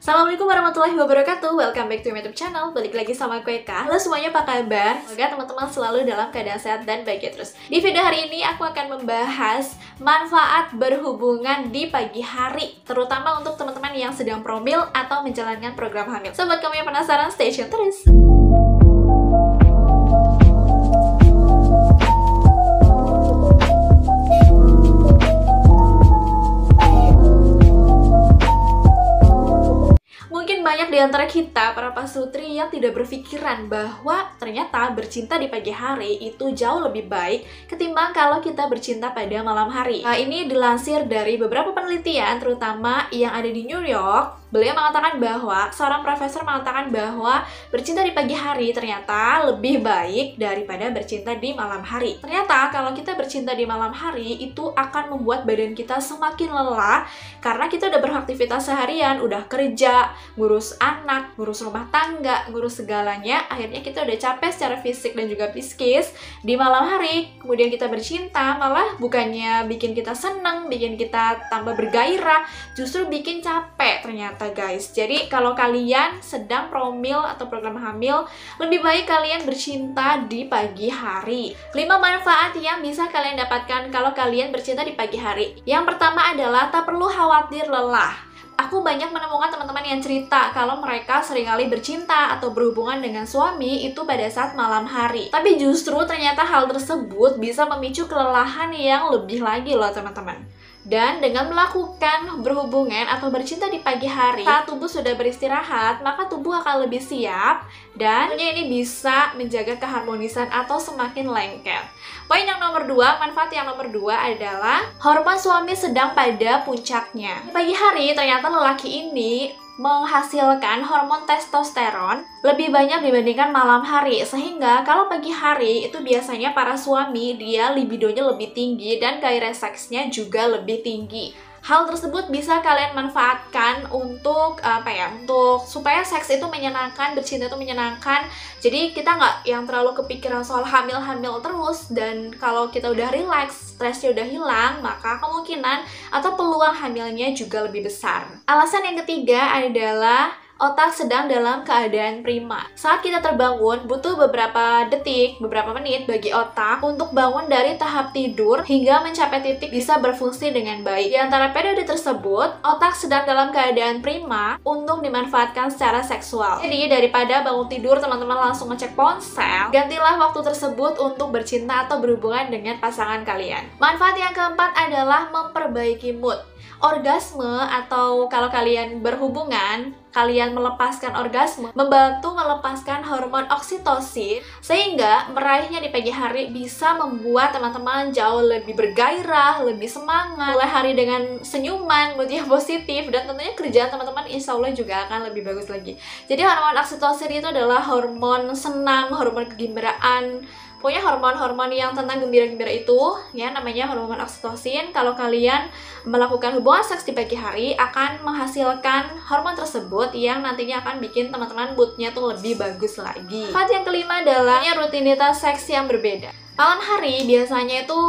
Assalamualaikum warahmatullahi wabarakatuh. Welcome back to my YouTube channel. Balik lagi sama aku Eka. Halo semuanya, apa kabar? Semoga teman-teman selalu dalam keadaan sehat dan bahagia terus. Di video hari ini aku akan membahas manfaat berhubungan di pagi hari, terutama untuk teman-teman yang sedang promil atau menjalankan program hamil. Sobat kamu yang penasaran, stay tune terus. Banyak di antara kita, para pasutri, yang tidak berpikiran bahwa ternyata bercinta di pagi hari itu jauh lebih baik ketimbang kalau kita bercinta pada malam hari. Ini dilansir dari beberapa penelitian, terutama yang ada di New York. Beliau mengatakan bahwa, seorang profesor mengatakan bahwa bercinta di pagi hari ternyata lebih baik daripada bercinta di malam hari. Ternyata kalau kita bercinta di malam hari itu akan membuat badan kita semakin lelah karena kita udah beraktivitas seharian, udah kerja, ngurus anak, ngurus rumah tangga, ngurus segalanya. Akhirnya kita udah capek secara fisik dan juga psikis. Di malam hari, kemudian kita bercinta, malah bukannya bikin kita seneng, bikin kita tambah bergairah, justru bikin capek ternyata, guys. Jadi kalau kalian sedang promil atau program hamil, lebih baik kalian bercinta di pagi hari. 5 manfaat yang bisa kalian dapatkan kalau kalian bercinta di pagi hari. Yang pertama adalah tak perlu khawatir lelah. Aku banyak menemukan teman-teman yang cerita kalau mereka seringkali bercinta atau berhubungan dengan suami itu pada saat malam hari. Tapi justru ternyata hal tersebut bisa memicu kelelahan yang lebih lagi loh teman-teman. Dan dengan melakukan berhubungan atau bercinta di pagi hari, saat tubuh sudah beristirahat, maka tubuh akan lebih siap dan ini bisa menjaga keharmonisan atau semakin lengket. Poin yang nomor 2, manfaat yang nomor 2 adalah hormon suami sedang pada puncaknya. Di pagi hari ternyata lelaki ini menghasilkan hormon testosteron lebih banyak dibandingkan malam hari, sehingga kalau pagi hari itu biasanya para suami dia libidonya lebih tinggi dan gairah seksnya juga lebih tinggi. Hal tersebut bisa kalian manfaatkan untuk untuk supaya seks itu menyenangkan, bercinta itu menyenangkan. Jadi kita nggak yang terlalu kepikiran soal hamil-hamil terus, dan kalau kita udah relax, stresnya udah hilang, maka kemungkinan atau peluang hamilnya juga lebih besar. Alasan yang ketiga adalah otak sedang dalam keadaan prima. Saat kita terbangun, butuh beberapa detik, beberapa menit bagi otak untuk bangun dari tahap tidur hingga mencapai titik bisa berfungsi dengan baik. Di antara periode tersebut, otak sedang dalam keadaan prima untuk dimanfaatkan secara seksual. Jadi, daripada bangun tidur teman-teman langsung ngecek ponsel, gantilah waktu tersebut untuk bercinta atau berhubungan dengan pasangan kalian. Manfaat yang keempat adalah memperbaiki mood. Orgasme atau kalau kalian berhubungan, kalian melepaskan orgasme, membantu melepaskan hormon oksitosin, sehingga meraihnya di pagi hari bisa membuat teman-teman jauh lebih bergairah, lebih semangat, mulai hari dengan senyuman, mood yang positif, dan tentunya kerjaan teman-teman insya Allah juga akan lebih bagus lagi. Jadi hormon oksitosin itu adalah hormon senang, hormon kegembiraan, pokoknya hormon-hormon yang tentang gembira-gembira itu, ya, namanya hormon oksitosin. Kalau kalian melakukan hubungan seks di pagi hari, akan menghasilkan hormon tersebut yang nantinya akan bikin teman-teman moodnya tuh lebih bagus lagi. Manfaat yang kelima adalah rutinitas seks yang berbeda. Malam hari biasanya itu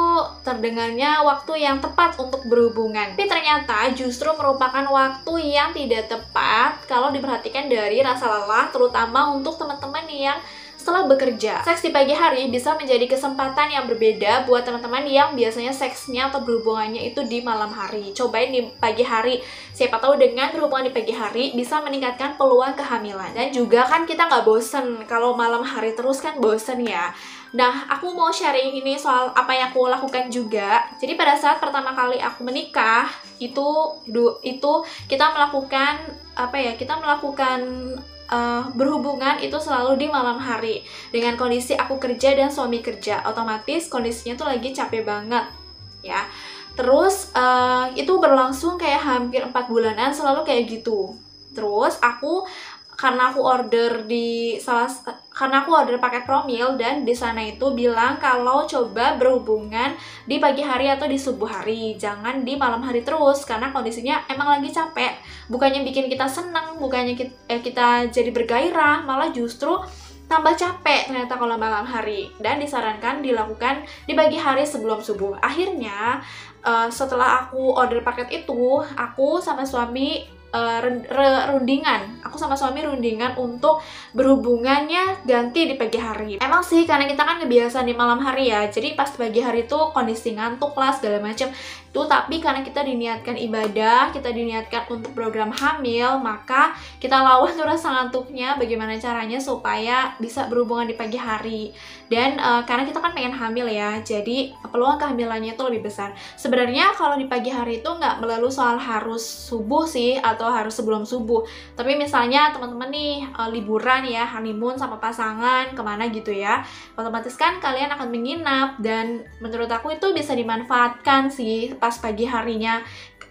terdengarnya waktu yang tepat untuk berhubungan, tapi ternyata justru merupakan waktu yang tidak tepat kalau diperhatikan dari rasa lelah, terutama untuk teman-teman yang setelah bekerja. Seks di pagi hari bisa menjadi kesempatan yang berbeda buat teman-teman yang biasanya seksnya atau berhubungannya itu di malam hari. Cobain di pagi hari, siapa tahu dengan berhubungan di pagi hari bisa meningkatkan peluang kehamilan. Dan juga kan kita nggak bosen, kalau malam hari terus kan bosen ya. Nah, aku mau sharing ini soal apa yang aku lakukan juga. Jadi pada saat pertama kali aku menikah, itu kita melakukan berhubungan itu selalu di malam hari. Dengan kondisi aku kerja dan suami kerja, otomatis kondisinya tuh lagi capek banget, ya. Terus itu berlangsung kayak hampir 4 bulanan selalu kayak gitu. Terus karena aku order paket promil, dan di sana itu bilang kalau coba berhubungan di pagi hari atau di subuh hari, jangan di malam hari terus karena kondisinya emang lagi capek. Bukannya bikin kita seneng, bukannya kita jadi bergairah, malah justru tambah capek ternyata kalau malam hari. Dan disarankan dilakukan di pagi hari sebelum subuh. Akhirnya setelah aku order paket itu, aku sama suami rundingan. Aku sama suami rundingan untuk berhubungannya ganti di pagi hari. Emang sih karena kita kan kebiasaan di malam hari ya, jadi pas pagi hari tuh kondisi ngantuk lah segala macem tuh. Tapi karena kita diniatkan ibadah, kita diniatkan untuk program hamil, maka kita lawan tuh rasa ngantuknya. Bagaimana caranya supaya bisa berhubungan di pagi hari. Dan karena kita kan pengen hamil ya, jadi peluang kehamilannya itu lebih besar. Sebenarnya kalau di pagi hari itu nggak melulu soal harus subuh sih, atau harus sebelum subuh. Tapi misalnya teman-teman nih liburan ya, honeymoon sama pasangan kemana gitu ya, otomatis kan kalian akan menginap, dan menurut aku itu bisa dimanfaatkan sih pas pagi harinya.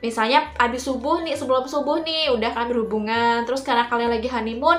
Misalnya abis subuh nih, sebelum subuh nih udah kan berhubungan, terus karena kalian lagi honeymoon,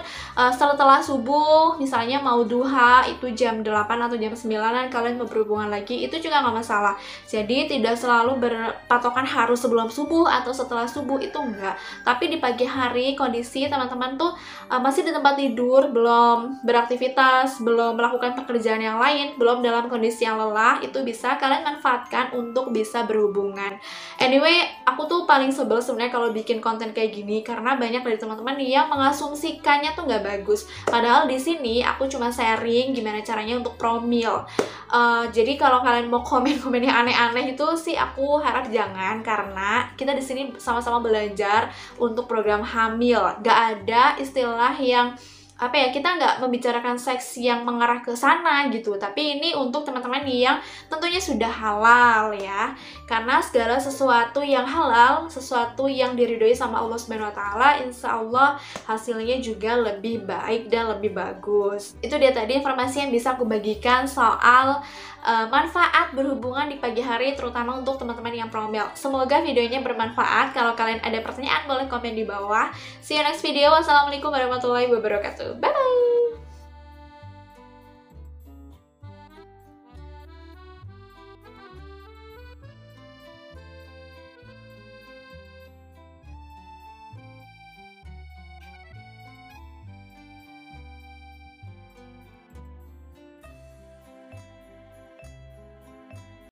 setelah subuh misalnya mau duha itu jam 8 atau jam 9an kalian mau berhubungan lagi, itu juga nggak masalah. Jadi tidak selalu berpatokan harus sebelum subuh atau setelah subuh, itu enggak. Tapi di pagi hari kondisi teman-teman tuh masih di tempat tidur, belum beraktivitas, belum melakukan pekerjaan yang lain, belum dalam kondisi yang lelah, itu bisa kalian manfaatkan untuk bisa berhubungan. Anyway, aku tuh paling sebel sebenarnya kalau bikin konten kayak gini, karena banyak dari teman-teman yang mengasumsikannya tuh nggak bagus. Padahal di sini aku cuma sharing gimana caranya untuk promil. Jadi kalau kalian mau komen-komen yang aneh-aneh itu sih aku harap jangan, karena kita di sini sama-sama belajar untuk program hamil. Gak ada istilah yang apa ya, kita nggak membicarakan seks yang mengarah ke sana gitu, tapi ini untuk teman-teman yang tentunya sudah halal ya, karena segala sesuatu yang halal, sesuatu yang diridhoi sama Allah Subhanahu Wa Taala, insya Allah hasilnya juga lebih baik dan lebih bagus. Itu dia tadi informasi yang bisa aku bagikan soal manfaat berhubungan di pagi hari, terutama untuk teman-teman yang promil. Semoga videonya bermanfaat. Kalau kalian ada pertanyaan boleh komen di bawah. See you next video. Wassalamualaikum warahmatullahi wabarakatuh. Bye bye.